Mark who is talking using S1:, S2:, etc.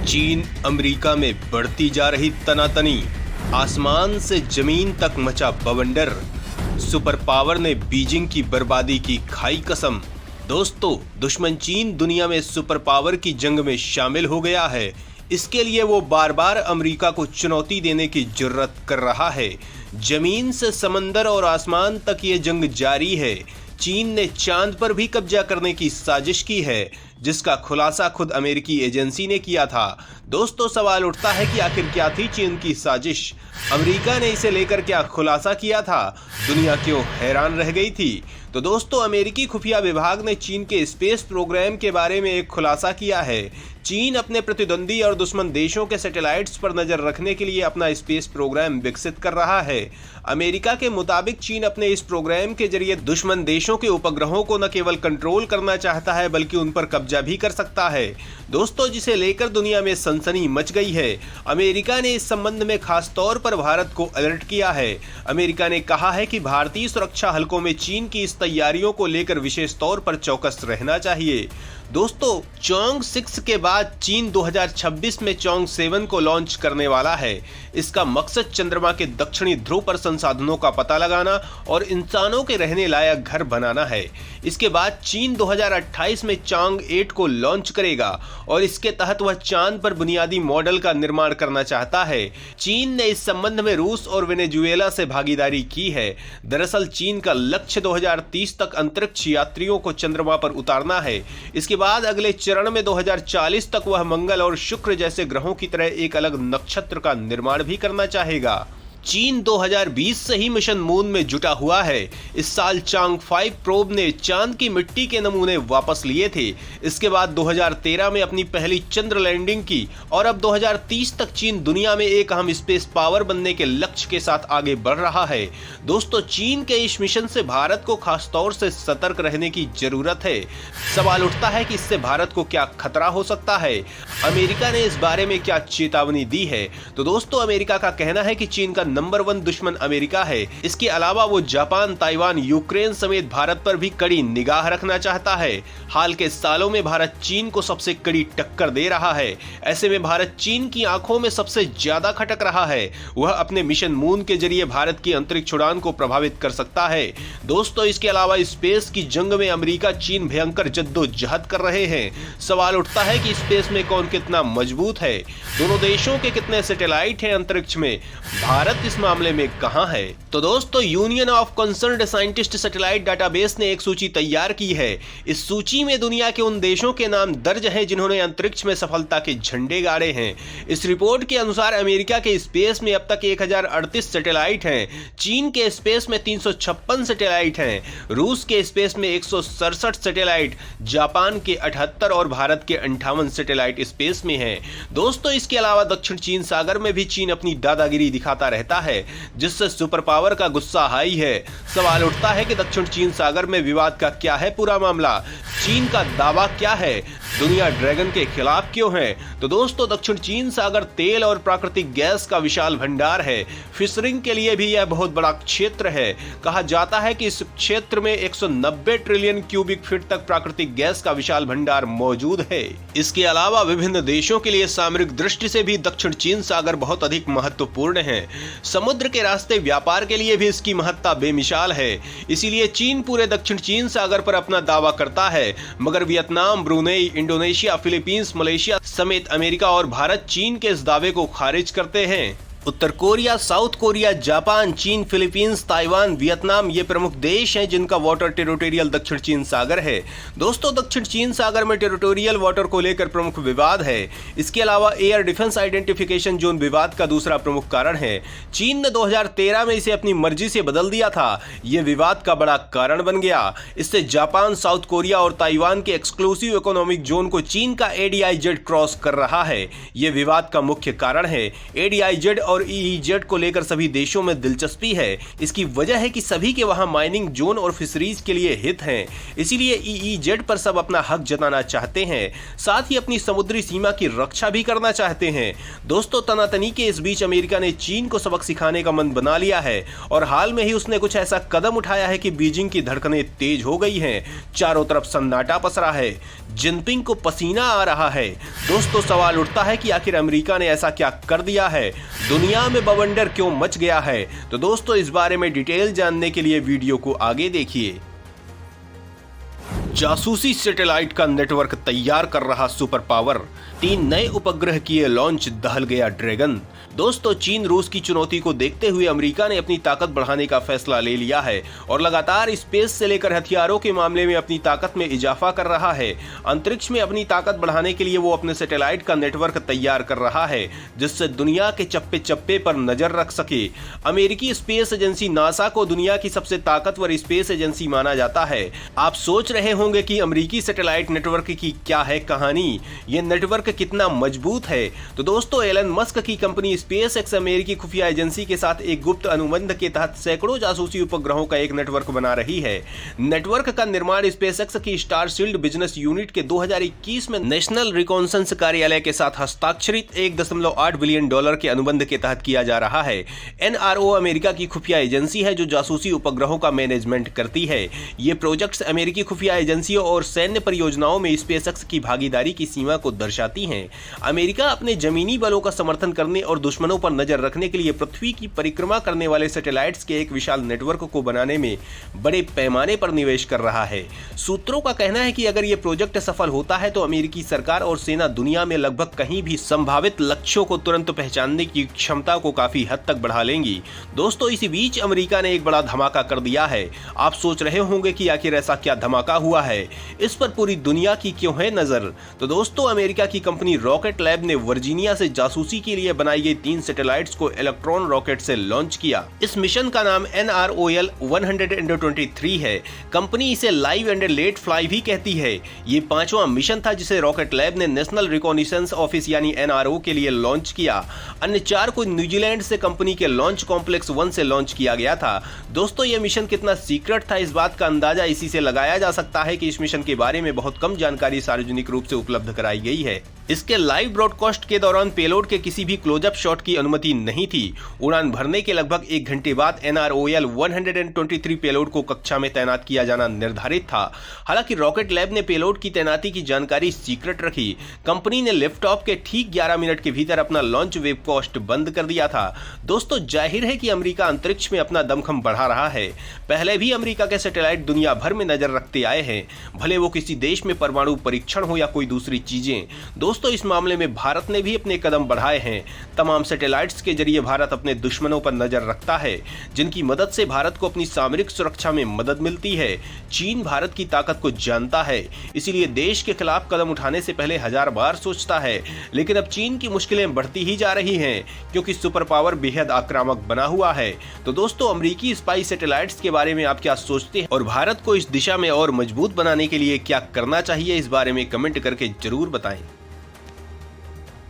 S1: चीन अमेरिका में बढ़ती जा रही तनातनी, आसमान से जमीन तक मचा बवंडर, सुपर पावर ने बीजिंग की बर्बादी की खाई कसम। दोस्तों, दुश्मन चीन दुनिया में सुपर पावर की जंग में शामिल हो गया है। इसके लिए वो बार बार अमेरिका को चुनौती देने की जुर्रत कर रहा है। जमीन से समंदर और आसमान तक ये जंग जारी है। चीन ने चांद पर भी कब्जा करने की साजिश की है, जिसका खुलासा खुद अमेरिकी एजेंसी ने किया था। दोस्तों, सवाल उठता है कि आखिर क्या थी चीन की साजिश? अमेरिका ने इसे लेकर क्या खुलासा किया था? दुनिया क्यों हैरान रह गई थी? तो दोस्तों, अमेरिकी खुफिया विभाग ने चीन के स्पेस प्रोग्राम के बारे में एक खुलासा किया है। चीन अपने प्रतिद्वंदी और दुश्मन देशों के सैटेलाइट्स पर नजर रखने के लिए अपना स्पेस प्रोग्राम विकसित कर रहा है। अमेरिका के मुताबिक चीन अपने इस प्रोग्राम के जरिए दुश्मन देशों के उपग्रहों को न केवल कंट्रोल करना चाहता है, बल्कि उन पर कब्जा भी कर सकता है। दोस्तों, जिसे लेकर दुनिया में सनसनी मच गई है। अमेरिका ने इस संबंध में खास तौर पर भारत को अलर्ट किया है। अमेरिका ने कहा है कि भारतीय सुरक्षा हलकों में चीन की इस तैयारियों को लेकर विशेष तौर पर चौकस रहना चाहिए। दोस्तों, चोंग 6 के बाद चीन 2026 में चोंग 7 को लॉन्च करने वाला है। इसका मकसद चंद्रमा के दक्षिणी ध्रुव पर संसाधनों का पता लगाना और इंसानों के रहने लायक घर बनाना है। इसके बाद चीन 2028 में चांग 8 को लॉन्च करेगा और इसके तहत वह चांद पर बुनियादी मॉडल का निर्माण करना चाहता है। चीन ने इस संबंध में रूस और वेनेजुएला से भागीदारी की है। दरअसल चीन का लक्ष्य 2030 तक अंतरिक्ष यात्रियों को चंद्रमा पर उतारना है। इसके बाद अगले चरण में 2040 तक वह मंगल और शुक्र जैसे ग्रहों की तरह एक अलग नक्षत्र का निर्माण भी करना चाहेगा। चीन 2020 से ही मिशन मून में जुटा हुआ है। इस साल चांग 5 प्रोब ने चांद की मिट्टी के नमूने वापस लिए थे। इसके बाद 2013 में अपनी पहली चंद्र लैंडिंग की और अब 2030 तक चीन दुनिया में एक अहम स्पेस पावर बनने के लक्ष्य के साथ आगे बढ़ रहा है। दोस्तों, चीन के इस मिशन से भारत को खास तौर से सतर्क रहने की जरूरत है। सवाल उठता है कि इससे भारत को क्या खतरा हो सकता है? अमेरिका ने इस बारे में क्या चेतावनी दी है? तो दोस्तों, अमेरिका का कहना है कि चीन का नंबर 1 दुश्मन अमेरिका है। इसके अलावा वो जापान, ताइवान, यूक्रेन समेत भारत पर भी कड़ी निगाह रखना चाहता है। हाल के सालों में भारत चीन को सबसे कड़ी टक्कर दे रहा है। ऐसे में भारत चीन की आंखों में सबसे ज्यादा खटक रहा है। वह अपने मिशन मून के जरिए भारत की अंतरिक्ष उड़ान को प्रभावित कर सकता है। दोस्तों, इसके अलावा स्पेस की जंग में अमेरिका चीन भयंकर जद्दोजहद कर रहे हैं। सवाल उठता है कि स्पेस में कौन कितना मजबूत है। दोनों देशों के कितने सैटेलाइट हैं अंतरिक्ष में? भारत इस मामले में कहां है? तो दोस्तों, union of concerned scientist satellite database ने एक सूची तैयार की है। इस सूची में दुनिया के उन देशों के नाम दर्ज हैं जिन्होंने अंतरिक्ष में सफलता के झंडे गाड़े हैं। इस रिपोर्ट के अनुसार अमेरिका के स्पेस में अब तक 1038 सैटेलाइट हैं। चीन के स्पेस में 356 सैटेलाइट हैं। रूस के स्पेस में 167 सैटेलाइट, जापान के 78 और भारत के 58 सैटेलाइट स्पेस में हैं। दोस्तों, इसके अलावा दक्षिण चीन सागर में भी चीन अपनी दादागिरी दिखाता रहता है, जिससे सुपर पावर का गुस्सा हाई है। सवाल उठता है कि दक्षिण चीन सागर में विवाद का क्या है पूरा मामला? चीन का दावा क्या है? दुनिया ड्रैगन के खिलाफ क्यों है? तो दोस्तों, दक्षिण चीन सागर तेल और प्राकृतिक गैस का विशाल भंडार है। फिशरिंग के लिए भी यह बहुत बड़ा क्षेत्र है। कहा जाता है कि इस क्षेत्र में 190 ट्रिलियन क्यूबिक फीट तक प्राकृतिक गैस का विशाल भंडार मौजूद है। इसके अलावा विभिन्न देशों के लिए सामरिक दृष्टि से भी दक्षिण चीन सागर बहुत अधिक महत्वपूर्ण है। समुद्र के रास्ते व्यापार के लिए भी इसकी महत्ता बेमिसाल है। इसीलिए चीन पूरे दक्षिण चीन सागर पर अपना दावा करता है, मगर Vietnam, Brunei, Indonesia, Philippines, Malaysia समेत अमेरिका और भारत चीन के इस दावे को खारिज करते हैं। उत्तर कोरिया, साउथ कोरिया, जापान, चीन, फिलीपींस, ताइवान, वियतनाम ये प्रमुख देश हैं जिनका वाटर टेरिटोरियल दक्षिण चीन सागर है। दोस्तों, दक्षिण चीन सागर में टेरिटोरियल वाटर को लेकर प्रमुख विवाद है। इसके अलावा एयर डिफेंस आइडेंटिफिकेशन जोन विवाद का दूसरा प्रमुख कारण है। चीन ने 2013 में इसे अपनी मर्जी से बदल दिया था। यह विवाद का बड़ा कारण बन गया। इससे जापान, साउथ कोरिया और ताइवान के एक्सक्लूसिव इकोनॉमिक जोन को चीन का ADIZ क्रॉस कर रहा है। यह विवाद का मुख्य कारण है। ADIZ और EEZ को लेकर सभी देशों में दिलचस्पी है। इसकी वजह है कि सभी के वहां माइनिंग जोन और फिशरीज के लिए हित हैं। इसीलिए EEZ पर सब अपना हक जताना चाहते हैं, साथ ही अपनी समुद्री सीमा की रक्षा भी करना चाहते हैं। दोस्तों, तनातनी के इस बीच अमेरिका ने चीन को सबक सिखाने का मन बना लिया है और हाल में ही उसने कुछ ऐसा कदम उठाया है कि बीजिंग की धड़कनें तेज हो गई हैं। चारों तरफ सन्नाटा पसरा है। जिनपिंग को पसीना आ रहा है। दोस्तों सवाल उठता है कि आखिर अमेरिका ने ऐसा क्या कर दिया है, दुनिया में बवंडर क्यों मच गया है। तो दोस्तों इस बारे में डिटेल जानने के लिए वीडियो को आगे देखिए। जासूसी सैटेलाइट का नेटवर्क तैयार कर रहा सुपर पावर, 3 नए उपग्रह किए लॉन्च, दहल गया ड्रैगन। दोस्तों चीन रूस की चुनौती को देखते हुए अमेरिका ने अपनी ताकत बढ़ाने का फैसला ले लिया है और लगातार स्पेस से लेकर हथियारों के मामले में अपनी ताकत में इजाफा कर रहा है। अंतरिक्ष में अपनी ताकत बढ़ाने के लिए वो अपने सैटेलाइट का नेटवर्क तैयार कर रहा है जिससे दुनिया के चप्पे चप्पे पर नजर रख सके। अमेरिकी स्पेस एजेंसी नासा को दुनिया की सबसे ताकतवर स्पेस एजेंसी माना जाता है। आप सोच रहे होंगे कि अमेरिकी सैटेलाइट नेटवर्क की क्या है कहानी, ये नेटवर्क कितना मजबूत है। तो दोस्तों एलन मस्क की कंपनी स्पेसएक्स अमेरिकी खुफिया एजेंसी के साथ एक गुप्त अनुबंध के तहत सैकड़ों जासूसी उपग्रहों का एक नेटवर्क बना रही है। नेटवर्क का निर्माण स्पेसएक्स की स्टारशील्ड बिजनेस यूनिट के 2021 में नेशनल रिकॉन्सेंस कार्यालय के साथ हस्ताक्षरित $1.8 बिलियन के अनुबंध के तहत किया जा रहा है। एनआरओ अमेरिका की खुफिया एजेंसी है जो जासूसी उपग्रहों का मैनेजमेंट करती है। ये प्रोजेक्ट्स अमेरिकी खुफिया एजेंसियों और सैन्य परियोजनाओं में स्पेसएक्स की भागीदारी की सीमा को दर्शाती हैं। अमेरिका अपने जमीनी बलों का समर्थन करने और दुश्मनों पर नजर रखने के लिए पृथ्वी की परिक्रमा करने वाले सैटेलाइट्स के एक विशाल नेटवर्क को बनाने में बड़े पैमाने पर निवेश कर रहा है। सूत्रों का कहना है कि अगर यह प्रोजेक्ट सफल होता है तो अमेरिकी सरकार और सेना दुनिया में लगभग कहीं भी संभावित लक्ष्यों को तुरंत पहचानने की क्षमता को काफी हद तक बढ़ा लेंगी। दोस्तों इसी बीच अमेरिका ने एक बड़ा धमाका कर दिया है। आप सोच रहे होंगे कि आखिर ऐसा क्या धमाका हुआ है, इस पर पूरी दुनिया की क्यों है नजर। तो दोस्तों अमेरिका की कंपनी रॉकेट लैब ने वर्जीनिया से जासूसी के लिए बनाई गई 3 सैटेलाइट्स को इलेक्ट्रॉन रॉकेट से लॉन्च किया। इस मिशन का नाम NROL 123 है। कंपनी इसे लाइव एंड लेट फ्लाई भी कहती है। ये 5वां मिशन था जिसे रॉकेट लैब ने नेशनल रिकॉनिसेंस ऑफिस यानी NRO के लिए लॉन्च किया। अन्य 4 को न्यूजीलैंड से कंपनी के लॉन्च कॉम्प्लेक्स 1 से लॉन्च किया गया था। दोस्तों ये मिशन कितना सीक्रेट था, इस बात का अंदाजा इसी से लगाया जा सकता है कि इस मिशन के बारे में बहुत कम जानकारी सार्वजनिक रूप से उपलब्ध कराई गई है। इसके लाइव ब्रॉडकास्ट के दौरान पेलोड के किसी भी क्लोजअप शॉट की अनुमति नहीं थी। उड़ान भरने के लगभग 1 घंटे बाद NROL 123 पेलोड को कक्षा में तैनात किया जाना निर्धारित था। हालांकि रॉकेट लैब ने पेलोड की तैनाती की जानकारी सीक्रेट रखी। कंपनी ने लिफ्ट ऑफ के ठीक 11 मिनट के भीतर अपना लॉन्च वेबकास्ट बंद कर दिया था। दोस्तों जाहिर है कि अमेरिका अंतरिक्ष में अपना दमखम बढ़ा रहा है। पहले भी अमेरिका के सैटेलाइट दुनिया भर में नजर रखते आए हैं, भले वो किसी देश में परमाणु परीक्षण हो या कोई दूसरी चीजें। दोस्तों इस मामले में भारत ने भी अपने कदम बढ़ाए हैं। तमाम सैटेलाइट्स के जरिए भारत अपने दुश्मनों पर नजर रखता है जिनकी मदद से भारत को अपनी सामरिक सुरक्षा में मदद मिलती है। चीन भारत की ताकत को जानता है, इसीलिए देश के खिलाफ कदम उठाने से पहले 1000 बार सोचता है। लेकिन अब चीन की मुश्किलें बढ़ती ही जा रही हैं क्योंकि सुपर पावर बेहद आक्रामक बना हुआ है। तो दोस्तों अमेरिकी स्पाई सैटेलाइट्स के बारे में आप क्या सोचते हैं और भारत को इस दिशा में और मजबूत बनाने के लिए क्या करना चाहिए, इस बारे में कमेंट करके जरूर बताएं।